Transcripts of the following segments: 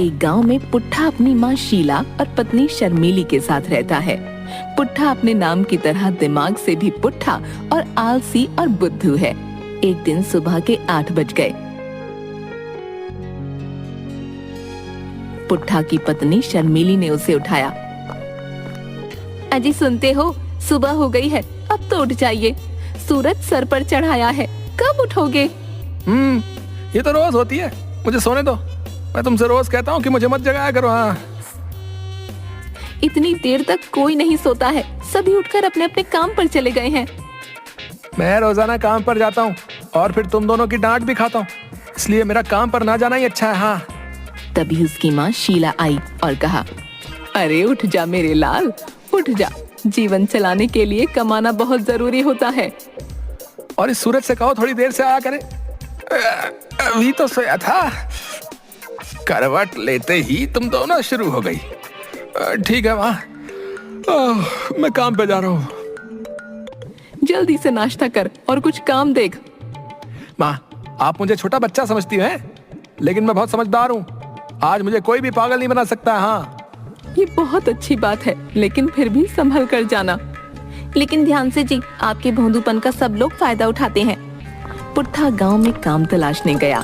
एक गांव में पुट्ठा अपनी माँ शीला और पत्नी शर्मीली के साथ रहता है। पुट्ठा अपने नाम की तरह दिमाग से भी पुट्ठा और आलसी और बुद्धू है। एक दिन सुबह के 8 बज गए। पुट्ठा की पत्नी शर्मीली ने उसे उठाया। अजी सुनते हो, सुबह हो गई है, अब तो उठ जाइए। सूरज सर पर चढ़ाया है, कब उठोगे? ये तो रोज होती है, मुझे सोने दो। मैं तुमसे रोज कहता हूँ कि मुझे मत जगाया करो। हाँ, इतनी देर तक कोई नहीं सोता है, सभी उठकर अपने अपने काम पर चले गए हैं। मैं रोजाना काम पर जाता हूँ और फिर तुम दोनों की डांट भी खाता हूँ, इसलिए मेरा काम पर ना जाना ही अच्छा है। हाँ। तभी उसकी माँ शीला आई और कहा, अरे उठ जा मेरे लाल, उठ जा। जीवन चलाने के लिए कमाना बहुत जरूरी होता है। और इस सूरज से कहो थोड़ी देर से आया करे। अभी तो सोया था। करवट लेते ही तुम दोनों शुरू हो गई। ठीक है माँ, मैं काम पे जा रहा हूँ। जल्दी से नाश्ता कर और कुछ काम देख। माँ, आप मुझे छोटा बच्चा समझती हैं, लेकिन मैं बहुत समझदार हूँ। आज मुझे कोई भी पागल नहीं बना सकता। हाँ, ये बहुत अच्छी बात है, लेकिन फिर भी संभल कर जाना। लेकिन ध्यान से जी, आपके भोंदूपन का सब लोग फायदा उठाते हैं। पुट्ठा गांव में काम तलाशने गया।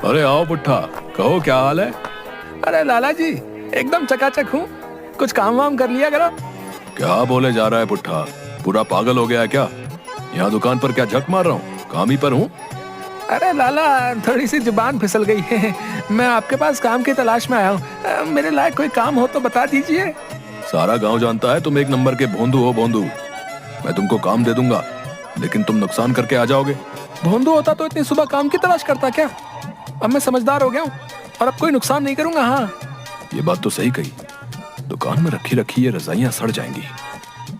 अरे आओ पुट्ठा, कहो क्या हाल है? अरे लाला जी, एकदम चकाचक हूँ। कुछ काम वाम कर लिया करो। क्या बोले जा रहा है पुट्ठा? पूरा पागल हो गया है क्या? यहाँ दुकान पर क्या झक मार रहा हूँ? काम ही पर हूँ। अरे लाला, थोड़ी सी जुबान फिसल गई है। मैं आपके पास काम की तलाश में आया हूँ। मेरे लायक कोई काम हो तो बता दीजिए। सारा गांव जानता है तुम एक नंबर के भोंदू हो भोंदू। मैं तुमको काम दे दूंगा, लेकिन तुम नुकसान करके आ जाओगे। भोंदू होता तो इतनी सुबह काम की तलाश करता क्या? अब मैं समझदार हो गया हूँ और अब कोई नुकसान नहीं करूंगा। हाँ, ये बात तो सही कही। दुकान में रखी रखी ये रजाइयां सड़ जाएंगी।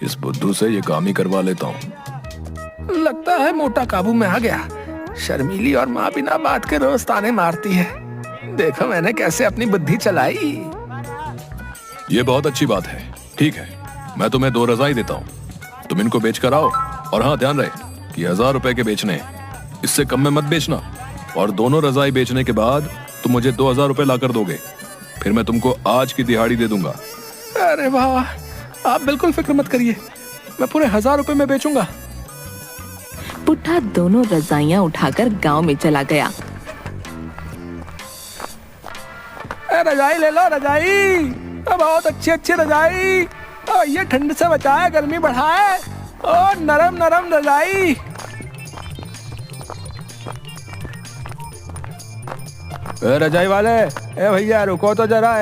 इस बुद्धू से ये काम ही करवा लेता हूँ। लगता है मोटा काबू में आ गया। शर्मीली और माँ बिना बात के रोज ताने मारती है। देखो मैंने कैसे अपनी बुद्धि चलाई। ये बहुत अच्छी बात है। ठीक है, मैं तुम्हें 2 रजाई देता हूँ, तुम इनको बेच कर आओ। और हाँ, ध्यान रहे कि 1000 रुपए के बेचने, इससे कम में मत बेचना। और दोनों रजाई बेचने के बाद तुम मुझे 2000 रुपए ला कर दोगे, फिर मैं तुमको आज की दिहाड़ी दे दूंगा। अरे वाह, आप बिल्कुल फिक्र मत करिए, मैं पूरे 1000 रुपए में बेचूंगा। पुट्ठा दोनों रजाइयां उठाकर गांव में चला गया। रजाई ले लो, रजाई। बहुत अच्छी अच्छी रजाई। ये ठंड से बचाए, गर्मी बढ़ाए। और नरम नरम रजाई। रजाई वाले, ए भैया रुको तो जरा।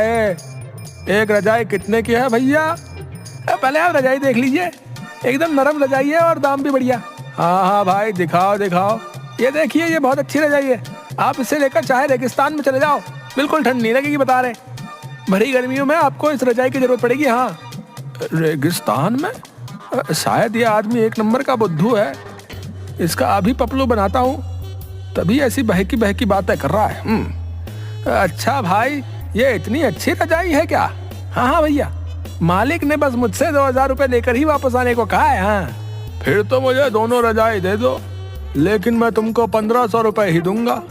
एक रजाई कितने की है भैया? पहले आप रजाई देख लीजिए, एकदम नरम रजाई है और दाम भी बढ़िया। हाँ हाँ भाई, दिखाओ दिखाओ। ये देखिए, ये बहुत अच्छी रजाई है। आप इसे लेकर चाहे रेगिस्तान में चले जाओ, बिल्कुल ठंड नहीं लगेगी, बता रहे। भरी गर्मियों में आपको इस रजाई की जरूरत पड़ेगी। हाँ, रेगिस्तान में? शायद ये आदमी एक नंबर का बुद्धू है। इसका अभी पपलू बनाता हूँ, तभी ऐसी बहकी बहकी बातें कर रहा है। अच्छा भाई, ये इतनी अच्छी रजाई है क्या? हाँ हाँ भैया, मालिक ने बस मुझसे 2000 रुपए लेकर ही वापस आने को कहा है। हाँ, फिर तो मुझे दोनों रजाई दे दो, लेकिन मैं तुमको 1500 रुपए ही दूंगा।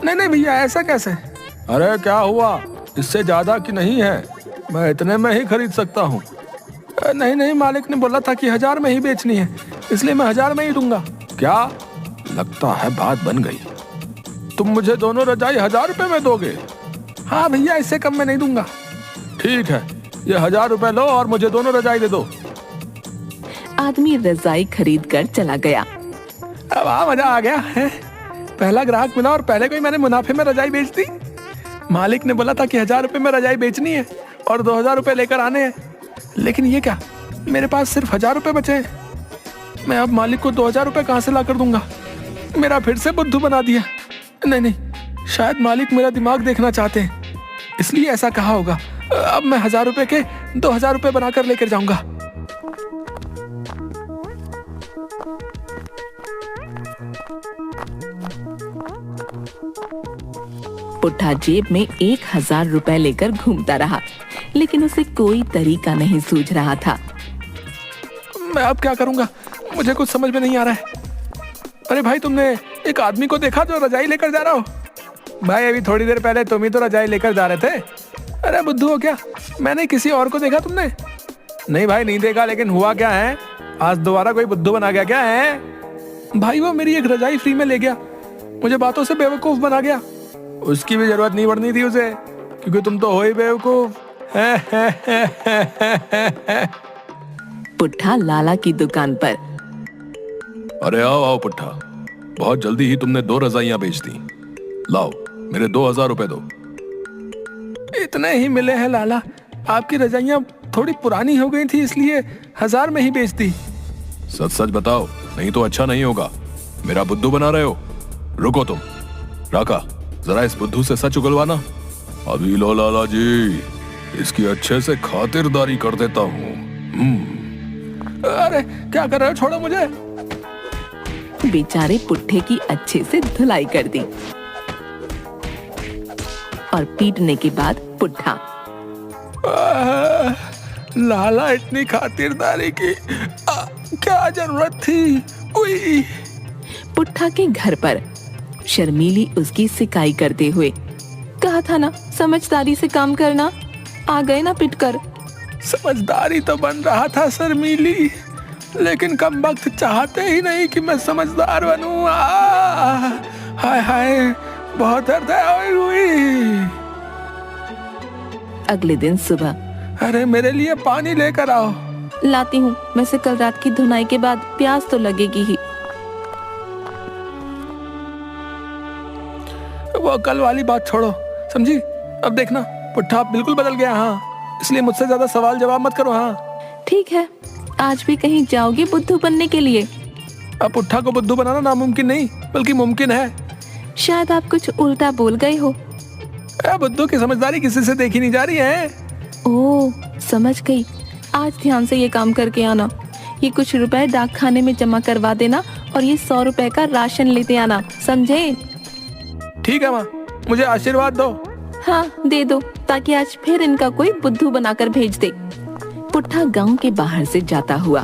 नहीं नहीं भैया, ऐसा कैसे? अरे क्या हुआ, इससे ज्यादा की नहीं है, मैं इतने में ही खरीद सकता हूँ। नहीं नहीं, मालिक ने बोला था कि 1000 में ही बेचनी है, इसलिए मैं 1000 में ही दूंगा। क्या? लगता है बात बन गई। तुम मुझे दोनों रजाई 1000 रुपए में दोगे? हाँ भैया, इससे कम में नहीं दूंगा। ठीक है, ये 1000 रुपए लो और मुझे दोनों रजाई दे दो। आदमी रजाई खरीद कर चला गया। अब मजा आ गया है। पहला ग्राहक मिला और पहले को ही मैंने मुनाफे में रजाई बेच दी। मालिक ने बोला था कि 1000 रुपए में रजाई बेचनी है और 2000 रुपए लेकर आने हैं, लेकिन ये क्या, मेरे पास सिर्फ 1000 रुपए बचे हैं। मैं अब मालिक को 2000 रुपए कहाँ से ला कर दूंगा? मेरा फिर से बुद्धू बना दिया। नहीं नहीं, शायद मालिक मेरा दिमाग देखना चाहते हैं, इसलिए ऐसा कहा होगा। अब मैं 1000 रुपए के 2000 रुपए बनाकर लेकर जाऊंगा। पुट्ठा जेब में 1000 रुपए लेकर घूमता रहा, लेकिन उसे कोई तरीका नहीं सूझ रहा था। मैं अब क्या करूंगा, मुझे कुछ समझ में नहीं आ रहा है। अरे भाई, तुमने एक आदमी को देखा जो रजाई लेकर जा रहा हो? भाई, अभी थोड़ी देर पहले तुम ही तो रजाई लेकर जा रहे थे। अरे बुद्धू हो क्या? मैंने किसी और को देखा तुमने? नहीं भाई, नहीं देखा, लेकिन हुआ क्या है? आज दोबारा कोई बुद्धू बना गया क्या है? भाई, वो मेरी एक रजाई फ्री में ले गया, मुझे बातों से बेवकूफ बना गया। उसकी भी जरूरत नहीं पड़नी थी उसे, क्योंकि तुम तो हो ही बेवकूफ। पुट्ठा लाला की दुकान पर। अरे आओ आओ पुट्ठा, बहुत जल्दी ही तुमने 2 रजाइयां बेच दी। लाओ, मेरे 2000 रुपए दो। इतने ही मिले हैं लाला, आपकी रजाइयां थोड़ी पुरानी हो गई थी, इसलिए 1000 में ही बेच दी। सच सच बताओ, नहीं तो अच्छा नहीं होगा। मेरा बुद्धू बना रहे हो। रुको तुम, राका, जरा इस बुद्धू से सच उगलवाना। अभी लो लाला जी, इसकी अच्छे से खातिरदारी कर देता हूँ। अरे क्या कर रहे हो, छोड़ो मुझे। बेचारे पुट्ठे की अच्छे से धुलाई कर दी और पीटने के बाद पुट्ठा। लाला, इतनी खातिरदारी की क्या जरूरत थी? उई। पुट्ठा के घर पर शर्मीली उसकी सिकाई करते हुए, कहा था ना समझदारी से काम करना, आ गए ना पिटकर। समझदारी तो बन रहा था शर्मीली, लेकिन कम वक्त चाहते ही नहीं कि मैं समझदार बनूं। हाय हाय, बहुत दर्द है। उई। अगले दिन सुबह। अरे मेरे लिए पानी लेकर आओ। लाती हूँ, वैसे कल रात की धुनाई के बाद प्यास तो लगेगी ही। वो कल वाली बात छोड़ो, समझी? अब देखना, पुट्ठा बिल्कुल बदल गया। हाँ, इसलिए मुझसे ज्यादा सवाल जवाब मत करो। हाँ ठीक है, आज भी कहीं जाओगे बुद्धू बनने के लिए? अब पुट्ठा को बुद्धू बनाना नामुमकिन नहीं, बल्कि मुमकिन है। शायद आप कुछ उल्टा बोल गए हो। बुद्धू की समझदारी किसी से देखी नहीं जा रही है। ओह, समझ गई। आज ध्यान से ये काम करके आना। ये कुछ रुपए डाक खाने में जमा करवा देना और ये 100 रुपए का राशन लेते आना, समझे? ठीक है माँ, मुझे आशीर्वाद दो। हाँ दे दो, ताकि आज फिर इनका कोई बुद्धू बनाकर भेज दे। पुट्ठा गांव के बाहर से जाता हुआ।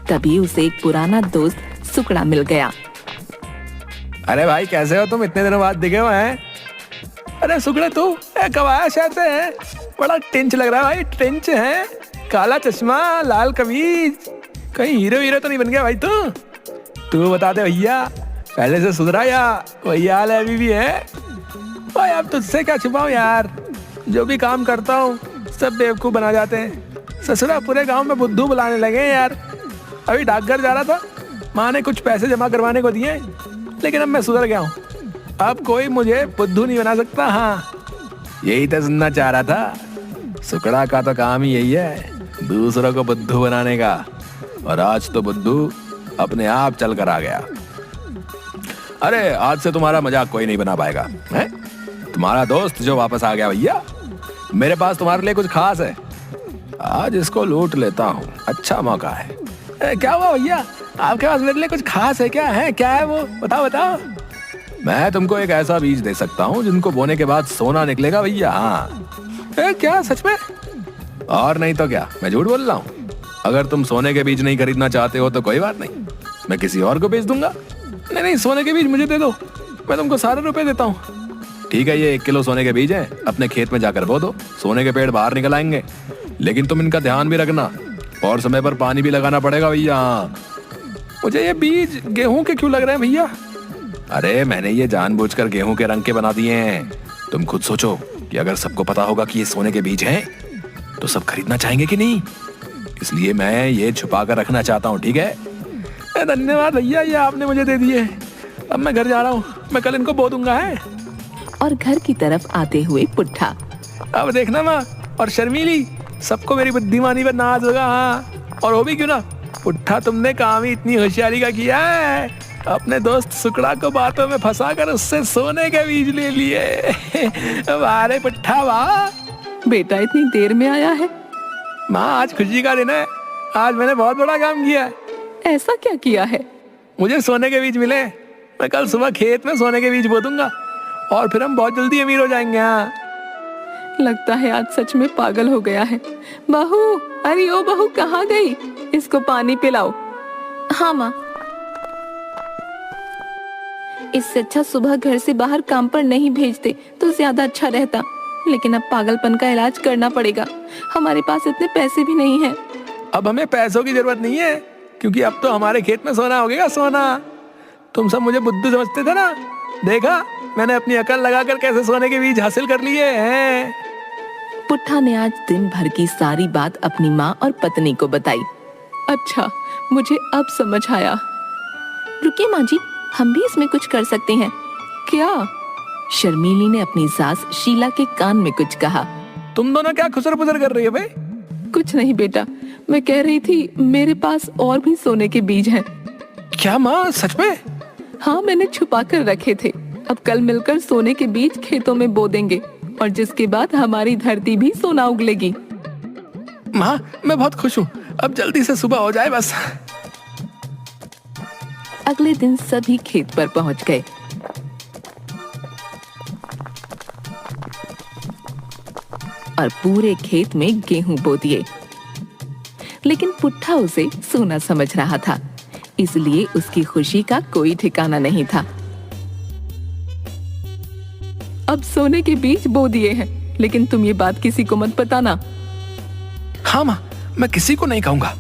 तभी उसे एक पुराना दोस्त सुकड़ा मिल गया। अरे भाई, कैसे हो तुम? इतने दिनों बाद दिखे हुए हैं। अरे सुकड़े, तू कब आया शहर से? है बड़ा टेंच लग रहा है भाई। टेंच है, काला चश्मा, लाल कमीज, कहीं हीरो तो नहीं बन गया भाई तू बता दे भैया, पहले से सुधरा या वही हाल है अभी भी है? भाई अब तुझसे क्या छुपाऊं यार, जो भी काम करता हूँ सब बेवकूफ़ बना जाते हैं। ससुरा पूरे गांव में बुद्धू बुलाने लगे यार। अभी डाकघर जा रहा था, माँ ने कुछ पैसे जमा करवाने को दिए, लेकिन अब मैं सुधर गया हूँ। अब कोई मुझे बुद्धू नहीं बना सकता। हाँ, यही तो सुनना चाह रहा था। सुकड़ा का तो काम ही यही है, दूसरों को बुद्धू बनाने का। और आज तो बुद्धू अपने आप चल कर आ गया। अरे आज से तुम्हारा मजाक कोई नहीं बना पाएगा, है? तुम्हारा दोस्त जो वापस आ गया भैया, मेरे पास तुम्हारे लिए कुछ खास है। आज इसको लूट लेता हूँ, अच्छा मौका है। क्या हुआ भैया, आपके पास मेरे लिए कुछ खास है क्या? है क्या है वो, बताओ बताओ। मैं तुमको एक ऐसा बीज दे सकता हूँ जिनको बोने के बाद सोना निकलेगा भैया। हाँ क्या, सच में? और नहीं तो क्या, मैं झूठ बोल रहा हूँ? अगर तुम सोने के बीज नहीं खरीदना चाहते हो तो कोई बात नहीं, मैं किसी और को बेच दूंगा। नहीं, सोने के बीज मुझे दे दो, मैं तुमको सारे रुपए देता हूँ। ठीक है, ये 1 किलो सोने के बीज हैं, अपने खेत में जाकर बो दो, सोने के पेड़ बाहर निकल आएंगे। लेकिन तुम इनका ध्यान भी रखना और समय पर पानी भी लगाना पड़ेगा भैया। हाँ, मुझे ये बीज गेहूं के क्यों लग रहे हैं भैया? अरे मैंने ये जानबूझकर गेहूं के रंग के बना दिए हैं। तुम खुद सोचो कि अगर सबको पता होगा कि ये सोने के बीज हैं, तो सब खरीदना चाहेंगे कि नहीं? इसलिए मैं ये छुपा कर रखना चाहता हूँ, ठीक है? धन्यवाद भैया, ये आपने मुझे दे दिए। अब मैं घर जा रहा हूँ, मैं कल इनको बो दूंगा। है और घर की तरफ आते हुए पुट्ठा। अब देखना माँ और शर्मीली, सबको मेरी बुद्धिमानी पर नाज होगा। हाँ, और वो भी क्यों ना, पुट्ठा तुमने काम ही इतनी होशियारी का किया है, अपने दोस्त सुकड़ा को बातों में फंसाकर उससे सोने के बीज ले लिए। अरे पुट्ठा वाह बेटा, इतनी देर में आया है। माँ आज खुशी का दिन है, आज मैंने बहुत बड़ा काम किया है। ऐसा क्या किया है? मुझे सोने के बीज मिले, मैं कल सुबह खेत में सोने के बीज बो दूंगा और फिर हम बहुत जल्दी अमीर हो जाएंगे। हाँ। लगता है आज सच में पागल हो गया है। बहू, अरे ओ बहू, कहाँ गई? इसको पानी पिलाओ। हाँ माँ। इससे अच्छा सुबह घर से बाहर काम पर नहीं भेजते तो ज्यादा अच्छा रहता, लेकिन अब पागलपन का इलाज करना पड़ेगा। हमारे पास इतने पैसे भी नहीं हैं। अब हमें पैसों की जरूरत नहीं है, क्योंकि अब तो हमारे खेत में सोना हो गया, सोना। तुम सब मुझे बुद्धू समझते थे ना, देखा मैंने अपनी अकल लगाकर कैसे सोने के बीज हासिल कर लिए हैं। पुट्ठा ने आज दिन भर की सारी बात अपनी माँ और पत्नी को बताई। अच्छा, मुझे अब समझ आया। रुकिए माँ जी, हम भी इसमें कुछ कर सकते हैं। क्या? शर्मीली ने अपनी सास शीला के कान में कुछ कहा। तुम दोनों क्या खुसर पुसर कर रही हो बे? कुछ नहीं बेटा, मैं कह रही थी मेरे पास और भी सोने के बीज हैं। क्या माँ, सच में? हाँ, मैंने छुपा कर रखे थे। अब कल मिलकर सोने के बीज खेतों में बो देंगे और जिसके बाद हमारी धरती भी सोना उगलेगी। माँ, मैं बहुत खुश हूँ, अब जल्दी से सुबह हो जाए बस। अगले दिन सभी खेत पर पहुंच गए। और पूरे खेत में गेहूं बो दिए, लेकिन पुट्ठा उसे सोना समझ रहा था, इसलिए उसकी खुशी का कोई ठिकाना नहीं था। अब सोने के बीज बो दिए हैं, लेकिन तुम ये बात किसी को मत बताना। हाँ माँ, मैं किसी को नहीं कहूँगा।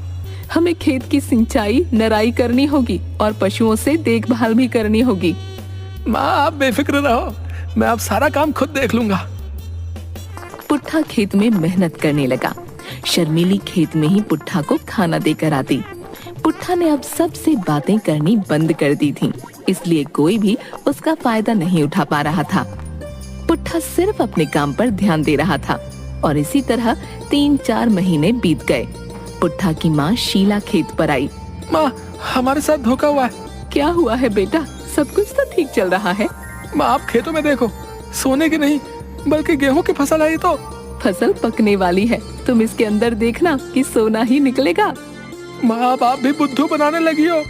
हमें खेत की सिंचाई, नराई करनी होगी और पशुओं से देखभाल भी करनी होगी। माँ, आप बेफिक्र रहो, मैं अब सारा काम खुद देख लूंगा। पुट्ठा खेत में मेहनत करने लगा। शर्मीली खेत में ही पुट्ठा को खाना देकर आती। पुट्ठा ने अब सबसे बातें करनी बंद कर दी थी, इसलिए कोई भी उसका फायदा नहीं उठा पा रहा था। पुट्ठा सिर्फ अपने काम पर ध्यान दे रहा था और इसी तरह 3-4 महीने बीत गए। पुट्ठा की माँ शीला खेत पर आई। माँ, हमारे साथ धोखा हुआ है। क्या हुआ है बेटा? सब कुछ तो ठीक चल रहा है। माँ, आप खेतों में देखो, सोने की नहीं बल्कि गेहूं की फसल आई। तो फसल पकने वाली है, तुम इसके अंदर देखना कि सोना ही निकलेगा। माँ, आप भी बुद्धू बनाने लगी हो।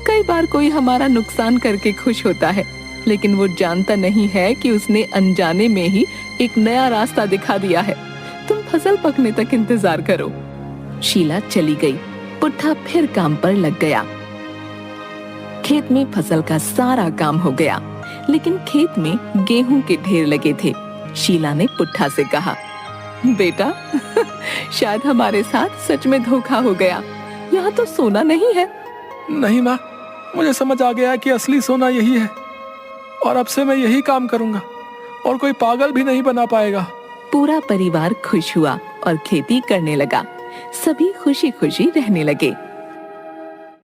कई बार कोई हमारा नुकसान करके खुश होता है, लेकिन वो जानता नहीं है कि उसने अनजाने में ही एक नया रास्ता दिखा दिया है। तुम फसल पकने तक इंतजार करो। शीला चली गई। पुट्ठा फिर काम पर लग गया। खेत में फसल का सारा काम हो गया, लेकिन खेत में गेहूं के ढेर लगे थे। शीला ने पुट्ठा से कहा, बेटा शायद हमारे साथ सच में धोखा हो गया। यहाँ तो सोना नहीं है। नहीं माँ, मुझे समझ आ गया कि असली सोना यही है और अब से मैं यही काम करूंगा और कोई पागल भी नहीं बना पाएगा। पूरा परिवार खुश हुआ और खेती करने लगा। सभी खुशी खुशी रहने लगे।